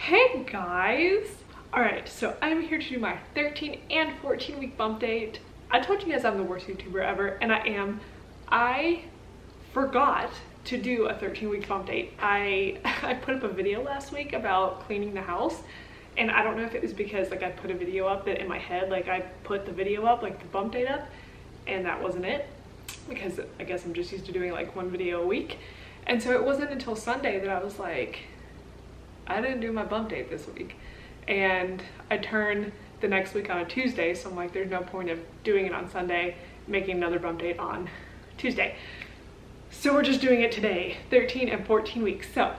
Hey guys! Alright, so I'm here to do my 13 and 14 week bump date. I told you guys I'm the worst YouTuber ever, and I am. I forgot to do a 13-week bump date. I put up a video last week about cleaning the house, and I don't know if it was because like I put a video up that in my head, like I put the video up, like the bump date up, and that wasn't it, because I guess I'm just used to doing like one video a week. And so it wasn't until Sunday that I was like, I didn't do my bump date this week. And I turn the next week on a Tuesday, so I'm like, there's no point of doing it on Sunday, making another bump date on Tuesday. So we're just doing it today, 13 and 14 weeks. So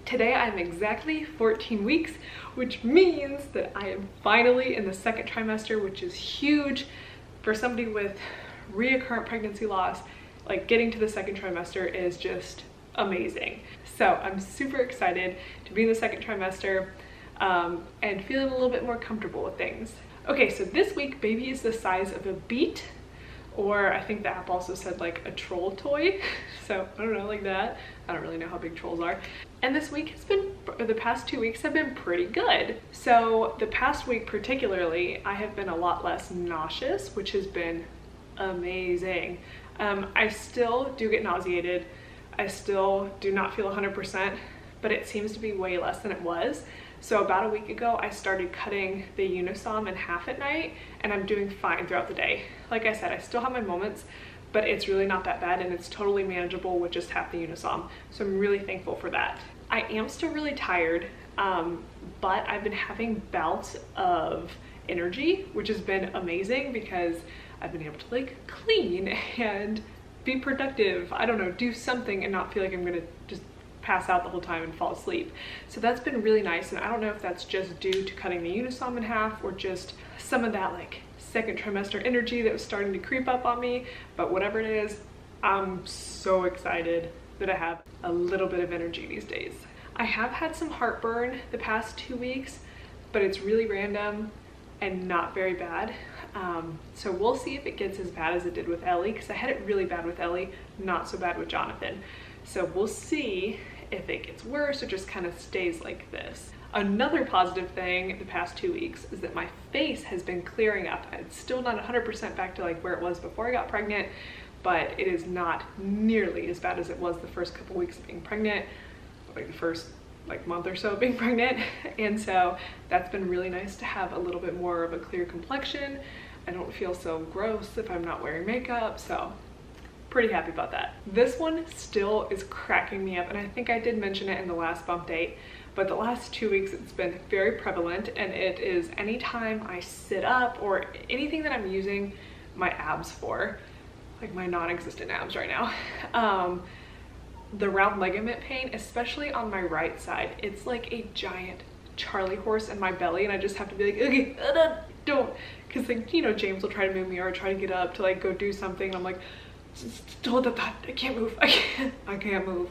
today I'm exactly 14 weeks, which means that I am finally in the second trimester, which is huge for somebody with reoccurrent pregnancy loss. Like, getting to the second trimester is just amazing. So I'm super excited to be in the second trimester and feeling a little bit more comfortable with things. Okay, so this week baby is the size of a beet, or I think the app also said like a troll toy. So I don't know, like that. I don't really know how big trolls are. And this week has been, or the past 2 weeks have been pretty good. So the past week particularly, I have been a lot less nauseous, which has been amazing. I still do get nauseated. I still do not feel 100%, but it seems to be way less than it was. So about a week ago, I started cutting the Unisom in half at night, and I'm doing fine throughout the day. Like I said, I still have my moments, but it's really not that bad, and it's totally manageable with just half the Unisom. So I'm really thankful for that. I am still really tired, but I've been having bouts of energy, which has been amazing because I've been able to like clean and be productive, I don't know, do something and not feel like I'm gonna just pass out the whole time and fall asleep. So that's been really nice, and I don't know if that's just due to cutting the Unisom in half or just some of that like second trimester energy that was starting to creep up on me, but whatever it is, I'm so excited that I have a little bit of energy these days. I have had some heartburn the past 2 weeks, but it's really random and not very bad. So we'll see if it gets as bad as it did with Ellie, because I had it really bad with Ellie, not so bad with Jonathan. So we'll see if it gets worse or just kind of stays like this. Another positive thing the past 2 weeks is that my face has been clearing up. It's still not 100% back to like where it was before I got pregnant, but it is not nearly as bad as it was the first couple weeks of being pregnant, like the first like month or so of being pregnant. And so that's been really nice to have a little bit more of a clear complexion. I don't feel so gross if I'm not wearing makeup, so pretty happy about that. This one still is cracking me up, and I think I did mention it in the last bump date, but the last 2 weeks it's been very prevalent, and it is anytime I sit up or anything that I'm using my abs for, like my non-existent abs right now, the round ligament pain, especially on my right side, it's like a giant Charlie horse in my belly, and I just have to be like, okay, don't, because like, you know, James will try to move me or try to get up to like go do something, and I'm like, hold that thought, I can't move, I can't move.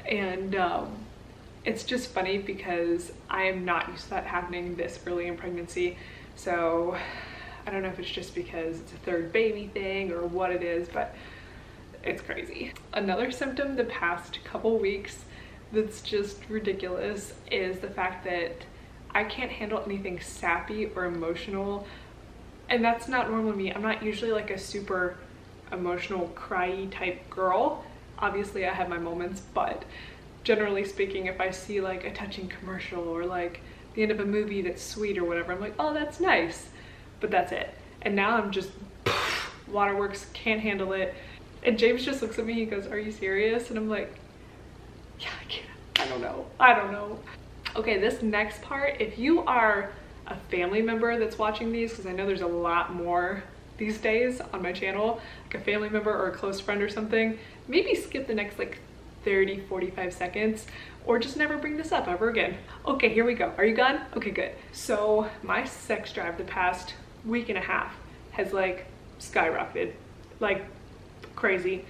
And it's just funny because I am not used to that happening this early in pregnancy. So I don't know if it's just because it's a third baby thing or what it is, but it's crazy. Another symptom the past couple weeks that's just ridiculous is the fact that I can't handle anything sappy or emotional. And that's not normally me. I'm not usually like a super emotional, cryy type girl. Obviously I have my moments, but generally speaking, if I see like a touching commercial or like the end of a movie that's sweet or whatever, I'm like, oh, that's nice, but that's it. And now I'm just waterworks, can't handle it. And James just looks at me, he goes, are you serious? And I'm like, yeah, I can't, I don't know. Okay, this next part, if you are a family member that's watching these, because I know there's a lot more these days on my channel, like a family member or a close friend or something, maybe skip the next like 30-45 seconds, or just never bring this up ever again. Okay, here we go. Are you gone? Okay, good. So my sex drive the past week and a half has like skyrocketed, like crazy.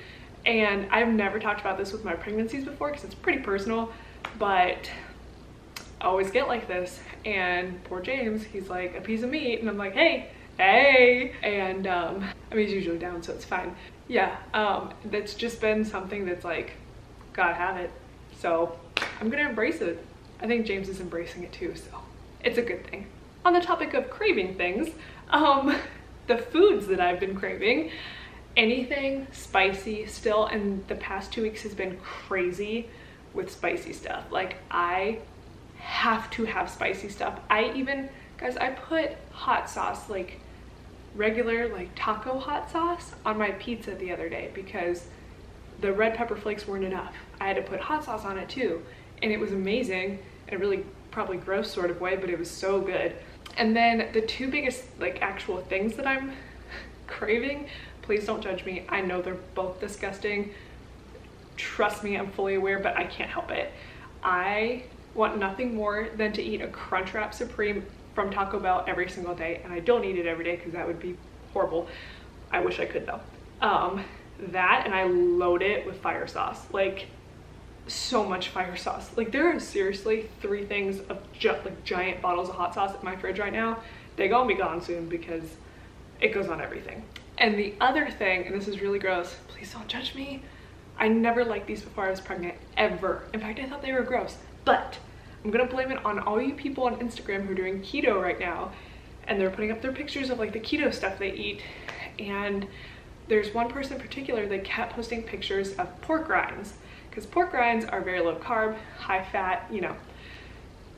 And I've never talked about this with my pregnancies before because it's pretty personal, but I always get like this. And poor James, he's like a piece of meat, and I'm like, hey, and I mean, he's usually down, so it's fine. Yeah, that's just been something that's like, gotta have it. So I'm gonna embrace it. I think James is embracing it too, so it's a good thing. On the topic of craving things, the foods that I've been craving, anything spicy still, and the past 2 weeks has been crazy with spicy stuff. Like, I have to have spicy stuff. Guys, I put hot sauce, like regular like taco hot sauce, on my pizza the other day because the red pepper flakes weren't enough. I had to put hot sauce on it too, and it was amazing in a really probably gross sort of way, but it was so good. And then the two biggest like actual things that I'm craving, please don't judge me, I know they're both disgusting, trust me, I'm fully aware, but I can't help it. I want nothing more than to eat a Crunchwrap Supreme from Taco Bell every single day, and I don't eat it every day because that would be horrible. I wish I could though. That, and I load it with fire sauce, like so much fire sauce. Like, there are seriously 3 things of like giant bottles of hot sauce in my fridge right now. They gonna be gone soon because it goes on everything. And the other thing, and this is really gross, please don't judge me, I never liked these before I was pregnant, ever. In fact, I thought they were gross, but I'm gonna blame it on all you people on Instagram who are doing keto right now, and they're putting up their pictures of like the keto stuff they eat. And there's one person in particular that kept posting pictures of pork rinds, because pork rinds are very low carb, high fat, you know.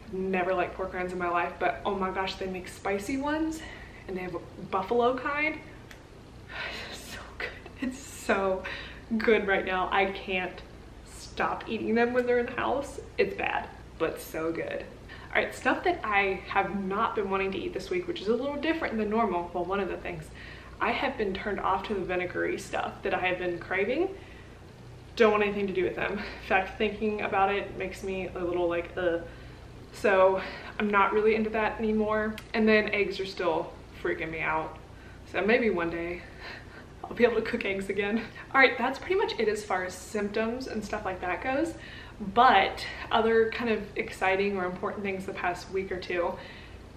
I've never liked pork rinds in my life, but oh my gosh, they make spicy ones, and they have a buffalo kind. It's so good. It's so good right now. I can't stop eating them when they're in the house. It's bad, but so good. All right, stuff that I have not been wanting to eat this week, which is a little different than normal. Well, one of the things, I have been turned off to the vinegary stuff that I have been craving. Don't want anything to do with them. In fact, thinking about it makes me a little like, so I'm not really into that anymore. And then eggs are still freaking me out. So maybe one day I'll be able to cook eggs again. All right, that's pretty much it as far as symptoms and stuff like that goes. But other kind of exciting or important things the past week or two.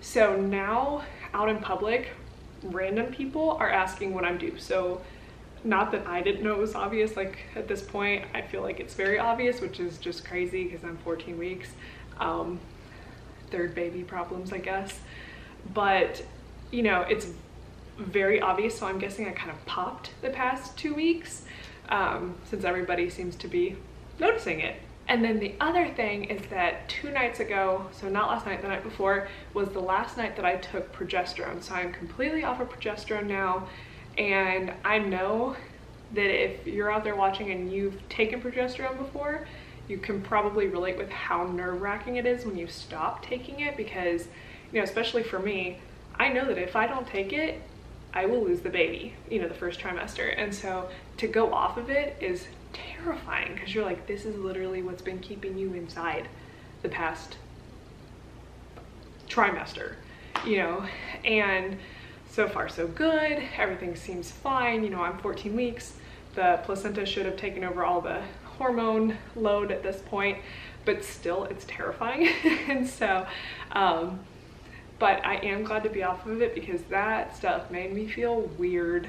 So now out in public, random people are asking what I'm due. So not that I didn't know it was obvious, like at this point I feel like it's very obvious, which is just crazy because I'm 14 weeks. Third baby problems, I guess. But you know, it's very obvious, so I'm guessing I kind of popped the past 2 weeks, since everybody seems to be noticing it. And then the other thing is that 2 nights ago, so not last night, the night before, was the last night that I took progesterone. So I'm completely off of progesterone now, and I know that if you're out there watching and you've taken progesterone before, you can probably relate with how nerve-wracking it is when you stop taking it, because, you know, especially for me, I know that if I don't take it, I will lose the baby, you know, the first trimester. And so to go off of it is terrifying, because you're like, this is literally what's been keeping you inside the past trimester, you know. And so far so good, everything seems fine. You know, I'm 14 weeks, the placenta should have taken over all the hormone load at this point, but still it's terrifying. And so but I am glad to be off of it because that stuff made me feel weird.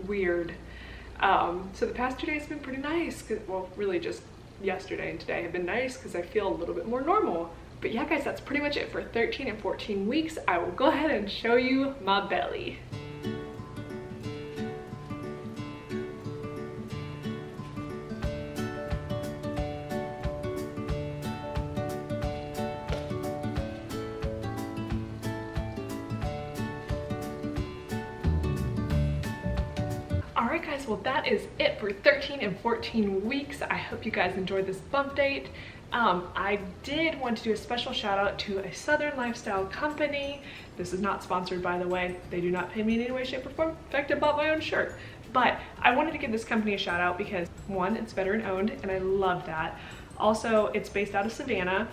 So the past 2 days have been pretty nice. Well, really just yesterday and today have been nice because I feel a little bit more normal. But yeah, guys, that's pretty much it for 13 and 14 weeks. I will go ahead and show you my belly. Alright guys, well that is it for 13 and 14 weeks. I hope you guys enjoyed this bump date. I did want to do a special shout out to a Southern lifestyle company. This is not sponsored, by the way. They do not pay me in any way, shape, or form. In fact, I bought my own shirt. But I wanted to give this company a shout out because, one, it's veteran owned and I love that. Also, it's based out of Savannah.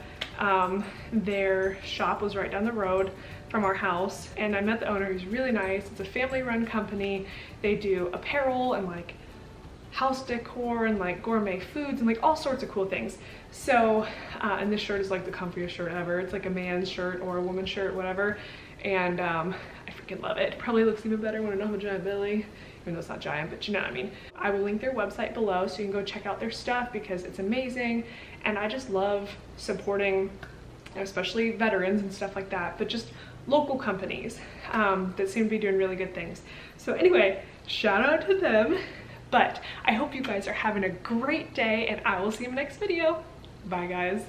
Their shop was right down the road from our house, and I met the owner. He's really nice. It's a family run company. They do apparel and like house decor and like gourmet foods and like all sorts of cool things. So and this shirt is like the comfiest shirt ever. It's like a man's shirt or a woman's shirt, whatever, and I freaking love it. Probably looks even better when I don't have a giant belly, even though it's not giant, but you know what I mean. I will link their website below so you can go check out their stuff because it's amazing, and I just love supporting especially veterans and stuff like that, but just local companies that seem to be doing really good things. So anyway, shout out to them. But I hope you guys are having a great day, and I will see you in the next video. Bye guys.